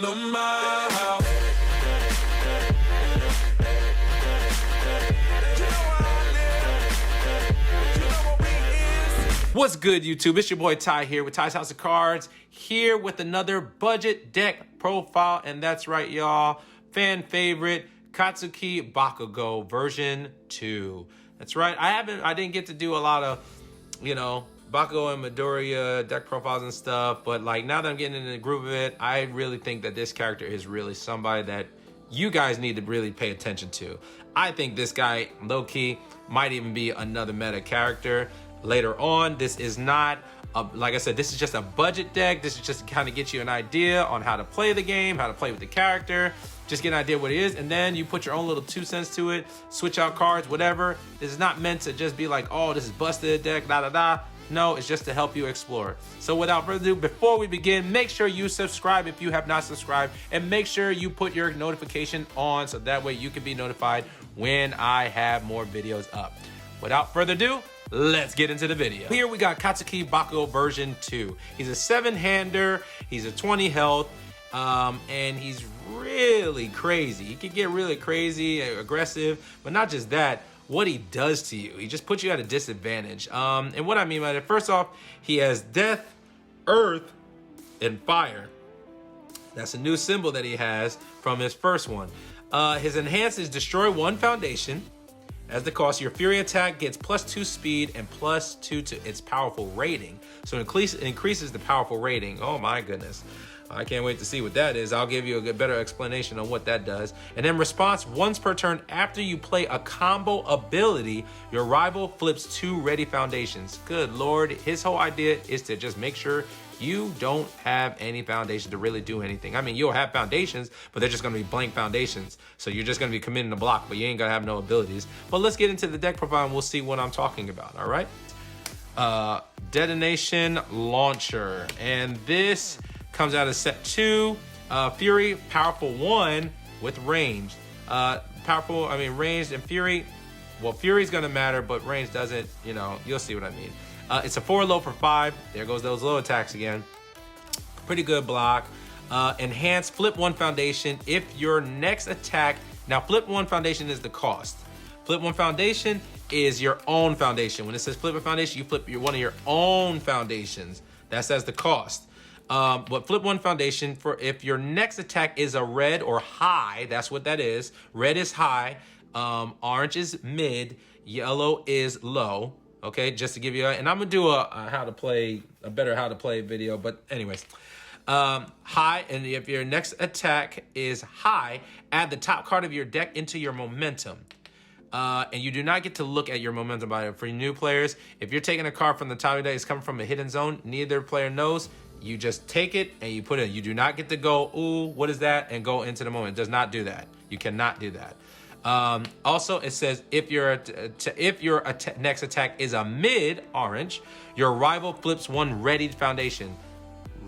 to my house. What's good, YouTube? It's your boy Ty here with Ty's House of Cards, here with another budget deck profile, and that's right, y'all. Fan favorite Katsuki Bakugo version 2. That's right. I didn't get to do a lot of, Bakugo and Midoriya deck profiles and stuff, but like now that I'm getting in the groove of it, I really think that this character is really somebody that you guys need to really pay attention to. I think this guy, low-key, might even be another meta character later on. This is not, like I said, this is just a budget deck. This is just to kind of get you an idea on how to play the game, how to play with the character, just get an idea what it is, and then you put your own little 2 cents to it, switch out cards, whatever. This is not meant to just be like, oh, this is busted deck, da-da-da. No, it's just to help you explore. So without further ado, before we begin, make sure you subscribe if you have not subscribed, and make sure you put your notification on so that way you can be notified when I have more videos up. Without further ado, let's get into the video. Here we got Katsuki Bakugo version 2. He's a 7-hander, he's a 20 health, and he's really crazy. He can get really crazy, aggressive, but not just that, what he does to you. He just puts you at a disadvantage. And what I mean by that, first off, he has death, earth, and fire. That's a new symbol that he has from his first one. His enhance is destroy 1 foundation. As the cost, your Fury attack gets +2 speed and +2 to its powerful rating. So it increases the powerful rating. Oh my goodness. I can't wait to see what that is. I'll give you a better explanation on what that does. And then response, once per turn after you play a combo ability, your rival flips 2 ready foundations. Good Lord. His whole idea is to just make sure you don't have any foundation to really do anything. I mean, you'll have foundations, but they're just going to be blank foundations. So you're just going to be committing a block, but you ain't going to have no abilities. But let's get into the deck profile and we'll see what I'm talking about, all right? Detonation Launcher. And this comes out of set 2. Fury, powerful 1 with range. Ranged and Fury. Well, Fury's going to matter, but range doesn't, you'll see what I mean. It's a 4 low for 5. There goes those low attacks again. Pretty good block. Enhance, flip 1 foundation. If your next attack, now flip 1 foundation is the cost. Flip 1 foundation is your own foundation. When it says flip a foundation, you flip one of your own foundations. That's as the cost. But flip 1 foundation for if your next attack is a red or high. That's what that is. Red is high. Orange is mid. Yellow is low. Okay, just to give you, and I'm gonna do a better how to play video, but anyways, high, and if your next attack is high, add the top card of your deck into your momentum. And you do not get to look at your momentum by it. For new players, if you're taking a card from the top of your deck, it's coming from a hidden zone, neither player knows, you just take it and you put it in. You do not get to go, ooh, what is that, and go into the moment. It does not do that. You cannot do that. Also, it says if your next attack is a mid orange, your rival flips 1 ready foundation.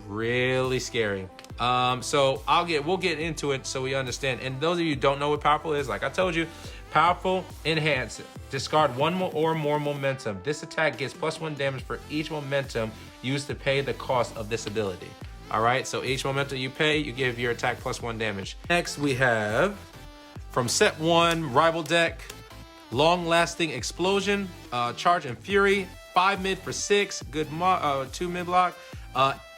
Really scary. So we'll get into it so we understand. And those of you who don't know what powerful is, like I told you, powerful, enhance, discard 1 or more momentum. This attack gets +1 damage for each momentum used to pay the cost of this ability. All right, so each momentum you pay, you give your attack +1 damage. Next, we have from set 1, rival deck, long-lasting explosion, charge and fury, 5 mid for 6, good 2 mid block.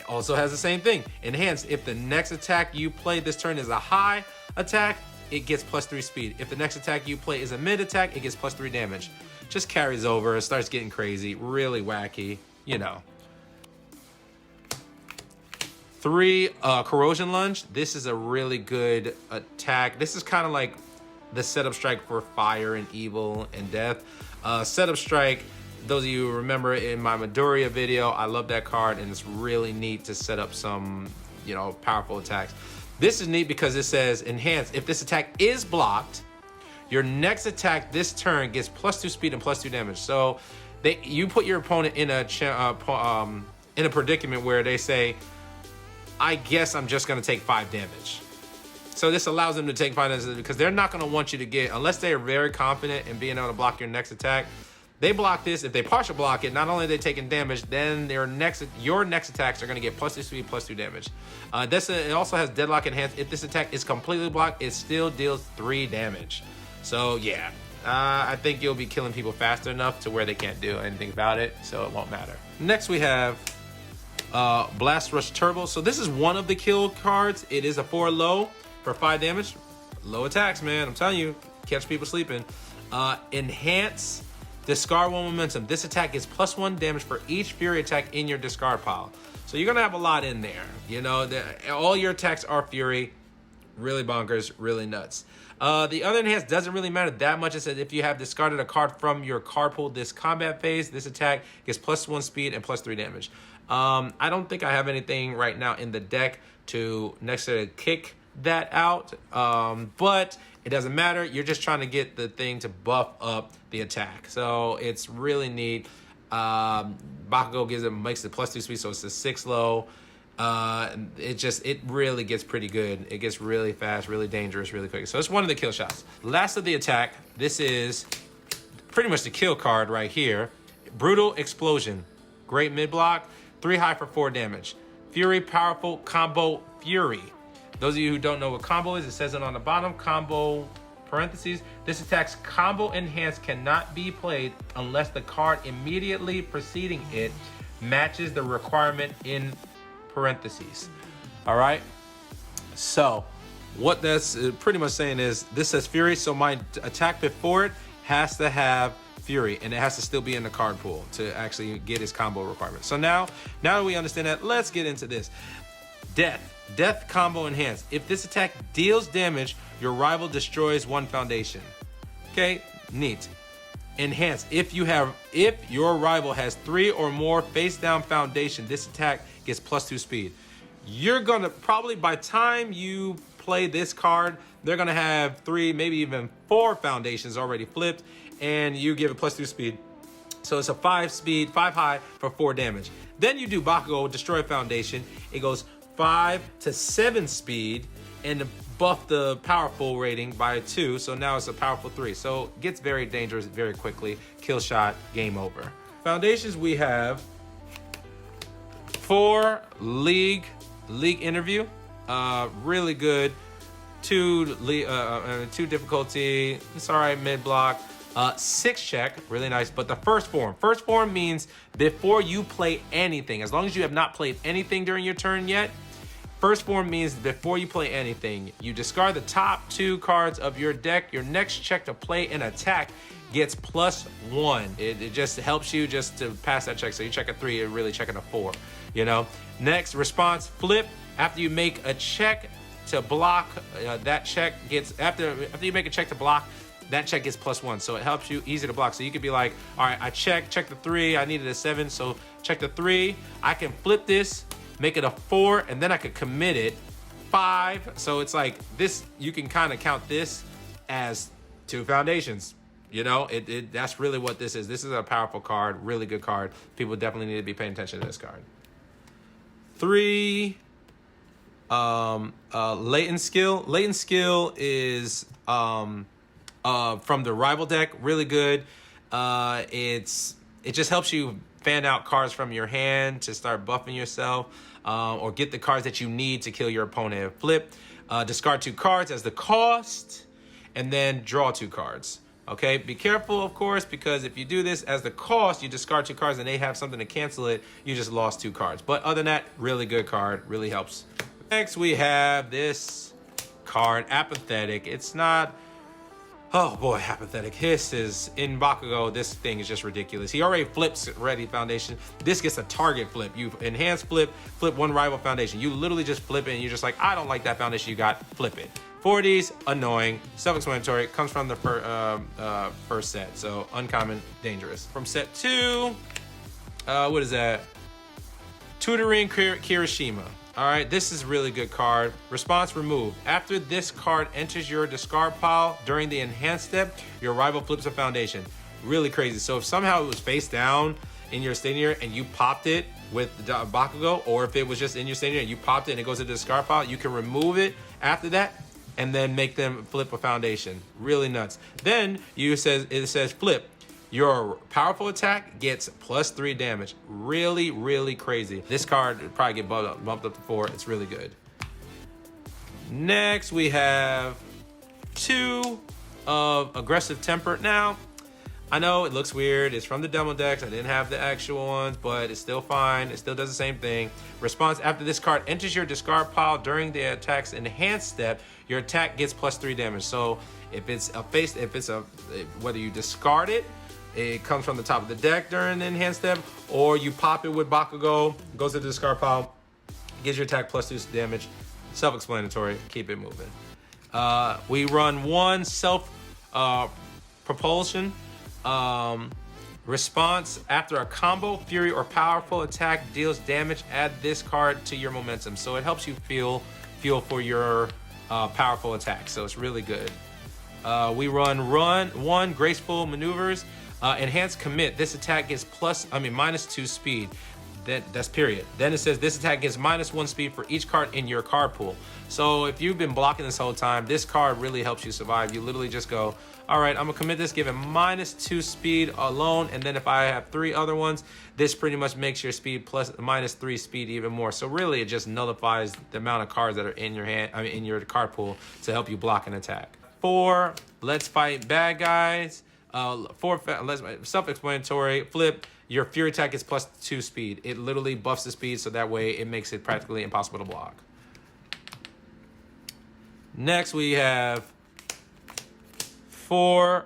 Also has the same thing. Enhanced, if the next attack you play this turn is a high attack, it gets +3 speed. If the next attack you play is a mid attack, it gets +3 damage. Just carries over, it starts getting crazy, really wacky, 3, Corrosion Lunge. This is a really good attack. This is kind of like the setup strike for fire and evil and death. Setup strike, those of you who remember in my Midoriya video, I love that card and it's really neat to set up some, powerful attacks. This is neat because it says enhance. If this attack is blocked, your next attack this turn gets +2 speed and +2 damage. So you put your opponent in a predicament where they say, I guess I'm just going to take 5 damage. So this allows them to take 5 damage because they're not going to want you to get, unless they are very confident in being able to block your next attack, They block this. If they partial block it, not only are they taking damage, then your next attacks are going to get +2 speed, +2 damage. It also has Deadlock Enhanced. If this attack is completely blocked, it still deals 3 damage. So yeah, I think you'll be killing people faster enough to where they can't do anything about it, so it won't matter. Next we have Blast Rush Turbo. So this is one of the kill cards. It is a 4 low for 5 damage. Low attacks, man. I'm telling you, catch people sleeping. Enhance. Discard 1 momentum. This attack is +1 damage for each Fury attack in your discard pile. So you're gonna have a lot in there. You know, all your attacks are Fury. Really bonkers, really nuts. The other enhance doesn't really matter that much. It says if you have discarded a card from your card pool this combat phase, this attack gets +1 speed and +3 damage. I don't think I have anything right now in the deck to necessarily kick that out, but it doesn't matter. You're just trying to get the thing to buff up the attack, so it's really neat. Bakugo makes it +2 speed, so it's a 6 low. It really gets pretty good. It gets really fast, really dangerous, really quick. So it's one of the kill shots. Last of the attack, this is pretty much the kill card right here. Brutal Explosion. Great mid block, 3 high for 4 damage. Fury, powerful combo Fury. Those of you who don't know what combo is, it says it on the bottom. Combo parentheses. This attack's combo enhanced cannot be played unless the card immediately preceding it matches the requirement in parentheses. All right. So what that's pretty much saying is this says Fury, so my attack before it has to have Fury, and it has to still be in the card pool to actually get his combo requirement. So now that we understand that, let's get into this. Death combo enhanced. If this attack deals damage, your rival destroys 1 foundation. Okay, neat. Enhanced. If your rival has 3 or more face down foundation, this attack gets +2 speed. You're gonna probably, by time you play this card, they're gonna have 3, maybe even 4 foundations already flipped, and you give it +2 speed. So it's a 5 speed, 5 high for 4 damage. Then you do Bakugo Destroy Foundation. It goes 5 to 7 speed and buff the powerful rating by 2. So now it's a powerful 3. So it gets very dangerous very quickly. Kill shot, game over. Foundations we have 4 league interview. Really good. 2 difficulty. It's all right, mid block. 6 check, really nice. But the first form means before you play anything, as long as you have not played anything during your turn yet, first form means before you play anything, you discard the top 2 cards of your deck. Your next check to play an attack gets +1. It just helps you just to pass that check. So you check a 3, you're really checking a 4, you know? Next, response, flip. After you make a check to block, that check gets, after you make a check to block, that check gets +1. So it helps you, easy to block. So you could be like, all right, I check the 3, I needed a 7, so check the 3. I can flip this, make it a 4, and then I could commit it 5. So it's like this, you can kind of count this as 2 foundations. You know, that's really what this is. This is a powerful card, really good card. People definitely need to be paying attention to this card. 3, Latent Skill. Latent Skill is from the rival deck, really good. It just helps you fan out cards from your hand to start buffing yourself, or get the cards that you need to kill your opponent. Flip, discard 2 cards as the cost, and then draw 2 cards. Okay, be careful, of course, because if you do this as the cost, you discard 2 cards and they have something to cancel it, you just lost 2 cards. But other than that, really good card, really helps. Next, we have this card, Apathetic. It's not, oh boy, Apathetic. This is, in Bakugo, this thing is just ridiculous. He already flips Ready Foundation. This gets a target flip. You enhance flip 1 rival foundation. You literally just flip it and you're just like, I don't like that foundation you got, flip it. 40s, annoying, self-explanatory, comes from the first set. So uncommon, dangerous. From set 2, what is that? Tutoring Kirishima. All right, this is a really good card. Response, remove. After this card enters your discard pile during the enhanced step, your rival flips a foundation. Really crazy. So if somehow it was face down in your stadium area and you popped it with the Bakugo, or if it was just in your stadium and you popped it and it goes into the discard pile, you can remove it after that and then make them flip a foundation. Really nuts. Then it says flip. your powerful attack gets +3 damage. Really, really crazy. This card would probably get bumped up to 4. It's really good. Next, we have 2 of Aggressive Temper. Now, I know it looks weird. It's from the demo decks. I didn't have the actual ones, but it's still fine. It still does the same thing. Response: after this card enters your discard pile during the attack's enhanced step, your attack gets +3 damage. So if it's whether you discard it, it comes from the top of the deck during the enhanced step, or you pop it with Bakugo, goes to the discard pile, gives your attack +2 damage. Self-explanatory. Keep it moving. We run 1 Propulsion. Response: after a combo, fury, or powerful attack deals damage, add this card to your momentum. So it helps you feel for your powerful attack. So it's really good. We run 1 Graceful Maneuvers. Enhanced Commit. This attack gets -2 speed. That's period. Then it says this attack gets -1 speed for each card in your card pool. So if you've been blocking this whole time, this card really helps you survive. You literally just go, all right, I'm gonna commit this, give it -2 speed alone, and then if I have 3 other ones, this pretty much makes your speed -3 speed even more. So really, it just nullifies the amount of cards that are in your hand, in your card pool to help you block an attack. 4, Let's Fight Bad Guys. 4, self-explanatory. Flip. Your fury attack is +2 speed. It literally buffs the speed, so that way it makes it practically impossible to block. Next, we have 4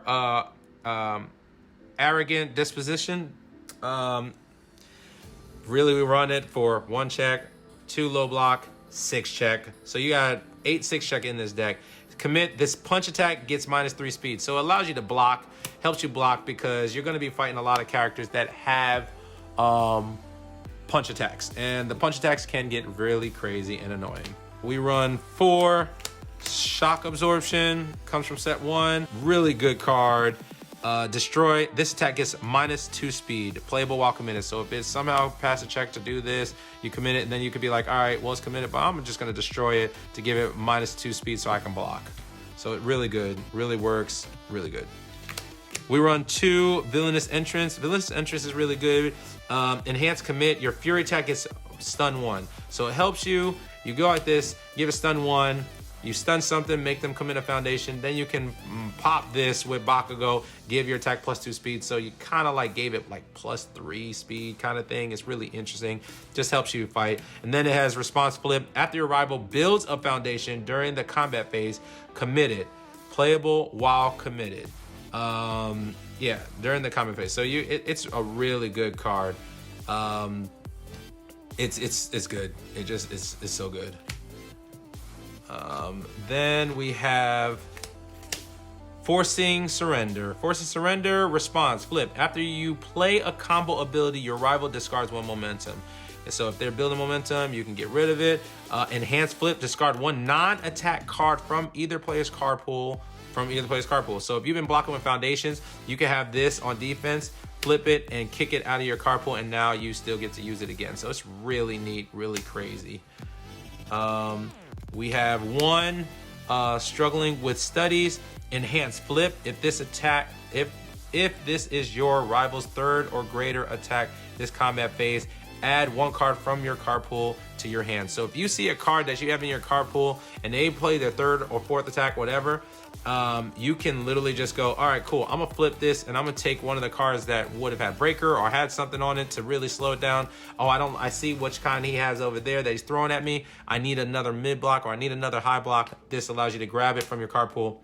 Arrogant Disposition. Really, we run it for 1 check, 2 low block, 6 check. So you got 8 6 check in this deck. Commit. This punch attack gets -3 speed, so it allows you to block, helps you block, because you're going to be fighting a lot of characters that have punch attacks, and the punch attacks can get really crazy and annoying. We run 4 Shock Absorption. Comes from set 1. Really good card. Destroy. This attack gets -2 speed, playable while committed. So if it's somehow pass a check to do this, you commit it, and then you could be like, all right, well, it's committed, but I'm just going to destroy it to give it -2 speed so I can block. So it really good, really works, really good. We run 2 Villainous Entrants. Villainous Entrants is really good. Enhanced Commit. Your fury attack gets stun 1. So it helps you. You go like this, give it stun 1. You stun something, make them commit a foundation. Then you can pop this with Bakugo, give your attack +2 speed. So you kind of like gave it like +3 speed kind of thing. It's really interesting. Just helps you fight. And then it has Response Flip. After your rival builds a foundation during the combat phase, committed. Playable while committed. Yeah, during the combat phase. So it's a really good card. It's good. It's so good. Then we have Forcing Surrender. Forcing Surrender. Response: flip. After you play a combo ability, your rival discards 1 momentum. And so if they're building momentum, you can get rid of it. Enhanced Flip. Discard 1 non-attack card from either player's card pool. So if you've been blocking with foundations, you can have this on defense, flip it, and kick it out of your card pool, and now you still get to use it again. So it's really neat, really crazy. We have 1 Struggling with Studies. Enhanced Flip. If this is your rival's 3rd or greater attack this combat phase, add 1 card from your card pool to your hand. So if you see a card that you have in your card pool and they play their 3rd or 4th attack, whatever, you can literally just go, all right, cool, I'm gonna flip this and I'm gonna take one of the cards that would have had breaker or had something on it to really slow it down. Oh, I see which kind he has over there that he's throwing at me. I need another mid block, or I need another high block. This allows you to grab it from your card pool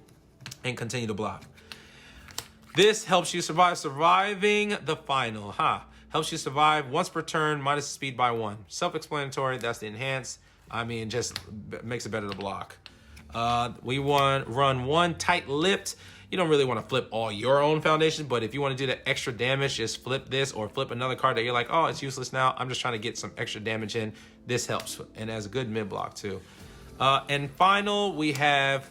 and continue to block. This helps you surviving the final. Helps you survive once per turn, minus speed by 1. Self-explanatory. That's the enhanced. I mean, just makes it better to block. We run 1 Tight-Lipped. You don't really want to flip all your own foundations, but if you want to do that extra damage, just flip this or flip another card that you're like, oh, it's useless now. I'm just trying to get some extra damage in. This helps, and has a good mid block too. And final, we have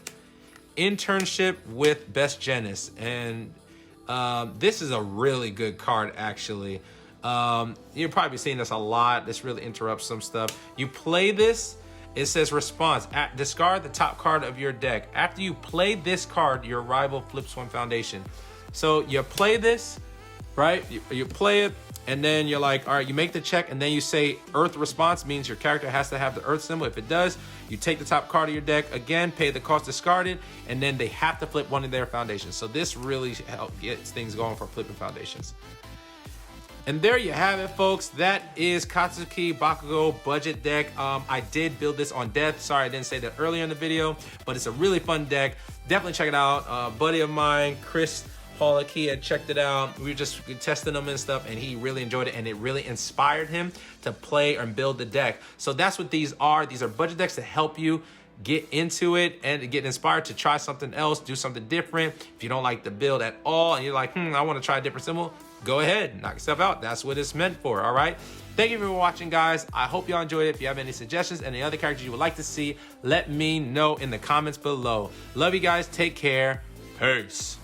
Internship with Best Genus, and this is a really good card actually. You'll probably be seeing this a lot. This really interrupts some stuff. You play this, it says response: discard the top card of your deck. After you play this card, your rival flips 1 foundation. So you play this, right? You play it, and then you're like, all right, you make the check, and then you say Earth response means your character has to have the Earth symbol. If it does, you take the top card of your deck, again, pay the cost discarded, and then they have to flip one of their foundations. So this really gets things going for flipping foundations. And there you have it, folks. That is Katsuki Bakugo budget deck. I did build this on death. Sorry, I didn't say that earlier in the video, but it's a really fun deck. Definitely check it out. A buddy of mine, Chris Pollock, he had checked it out. We were just testing them and stuff, and he really enjoyed it, and it really inspired him to play and build the deck. So that's what these are. These are budget decks to help you get into it and get inspired to try something else, do something different. If you don't like the build at all and you're like, I want to try a different symbol, go ahead, knock yourself out. That's what it's meant for, all right? Thank you for watching, guys. I hope y'all enjoyed it. If you have any suggestions, any other characters you would like to see, let me know in the comments below. Love you guys. Take care. Peace.